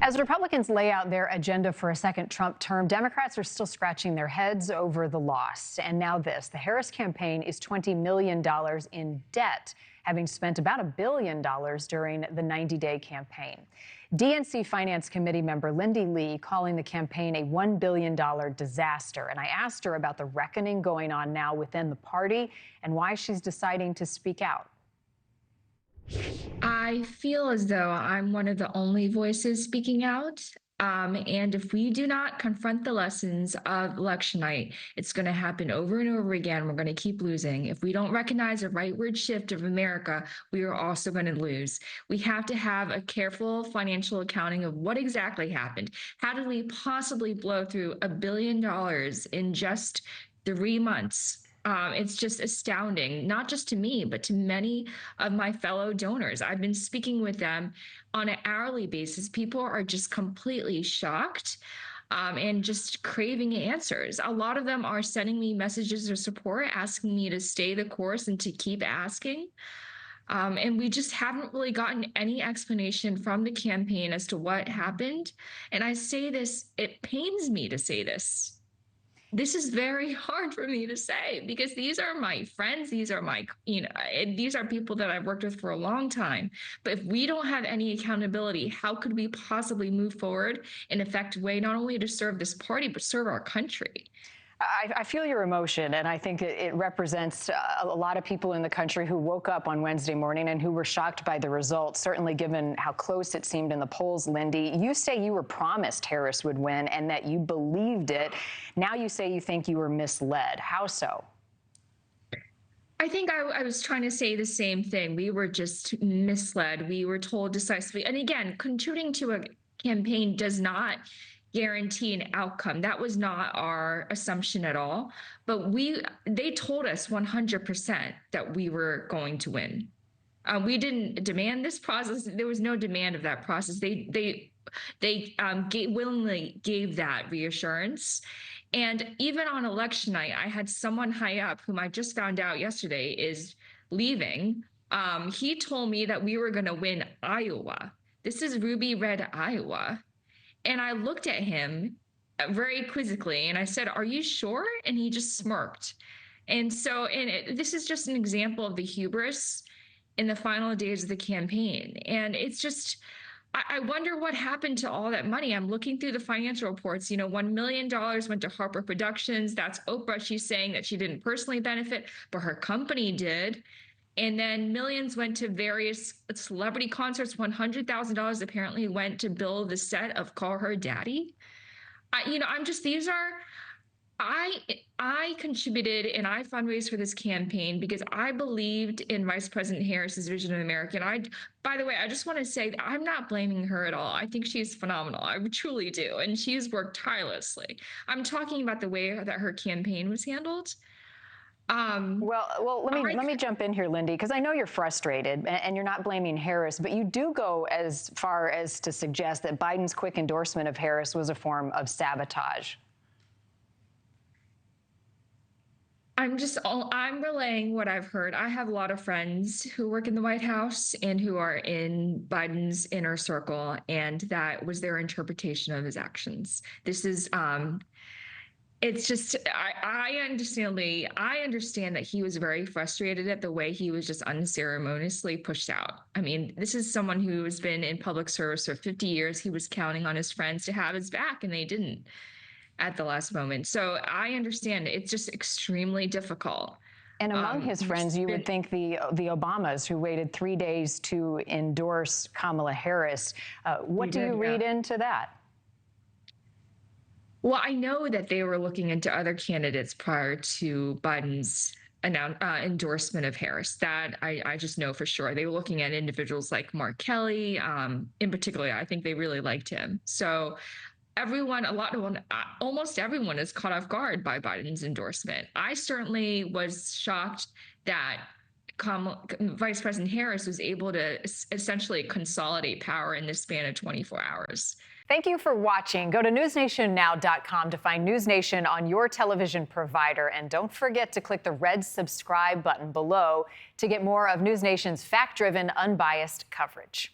As Republicans lay out their agenda for a second Trump term, Democrats are still scratching their heads over the loss. And now this, the Harris campaign is $20 million in debt, having spent about $1 billion during the 90-day campaign. DNC Finance Committee member Lindy Li calling the campaign a $1 billion disaster. And I asked her about the reckoning going on now within the party and why she's deciding to speak out. I feel as though I'm one of the only voices speaking out. And if we do not confront the lessons of election night, it's going to happen over and over again. We're going to keep losing. If we don't recognize a rightward shift of America, we are also going to lose. We have to have a careful financial accounting of what exactly happened. How did we possibly blow through $1 billion in just 3 months? It's just astounding, not just to me, but to many of my fellow donors. I've been speaking with them on an hourly basis. People are just completely shocked and just craving answers. A lot of them are sending me messages of support, asking me to stay the course and to keep asking. And we just haven't really gotten any explanation from the campaign as to what happened. And I say this, it pains me to say this. This is very hard for me to say because these are my friends. These are my, these are people that I've worked with for a long time. But if we don't have any accountability, how could we possibly move forward in an effective way, not only to serve this party, but serve our country? I feel your emotion, and I think it represents a lot of people in the country who woke up on Wednesday morning and who were shocked by the results, certainly given how close it seemed in the polls, Lindy. You say you were promised Harris would win and that you believed it. Now you say you think you were misled. How so? I think I was trying to say the same thing. We were just misled. We were told decisively. And again, contributing to a campaign does not guarantee an outcome. That was not our assumption at all. But they told us 100% that we were going to win. We didn't demand this process. There was no demand of that process. They willingly gave that reassurance. And even on election night, I had someone high up whom I just found out yesterday is leaving. He told me that we were going to win Iowa. This is ruby red Iowa. And I looked at him very quizzically and I said, "Are you sure?" And he just smirked. And so, this is just an example of the hubris in the final days of the campaign. And it's just, I wonder what happened to all that money. I'm looking through the financial reports. $1 million went to Harper Productions. That's Oprah. She's saying that she didn't personally benefit, but her company did. And then millions went to various celebrity concerts. $100,000 apparently went to build the set of Call Her Daddy. I contributed and I fundraised for this campaign because I believed in Vice President Harris's vision of America. And by the way, I just want to say that I'm not blaming her at all. I think she's phenomenal. I truly do. And she's worked tirelessly. I'm talking about the way that her campaign was handled. Well, let me jump in here, Lindy, because I know you're frustrated and you're not blaming Harris, but you do go as far as to suggest that Biden's quick endorsement of Harris was a form of sabotage. I'm relaying what I've heard. I have a lot of friends who work in the White House and who are in Biden's inner circle, and that was their interpretation of his actions. This is, it's just, I understand that he was very frustrated at the way he was just unceremoniously pushed out. I mean, this is someone who has been in public service for 50 years. He was counting on his friends to have his back, and they didn't at the last moment. So I understand it's just extremely difficult. And among his friends, you would think the Obamas, who waited 3 days to endorse Kamala Harris. What do you read into that? Well, I know that they were looking into other candidates prior to Biden's endorsement of Harris. That I just know for sure. They were looking at individuals like Mark Kelly. In particular, I think they really liked him. So almost everyone is caught off guard by Biden's endorsement. I certainly was shocked that Vice President Harris was able to essentially consolidate power in the span of 24 hours. Thank you for watching. Go to newsnationnow.com to find NewsNation on your television provider. And don't forget to click the red subscribe button below to get more of NewsNation's fact-driven, unbiased coverage.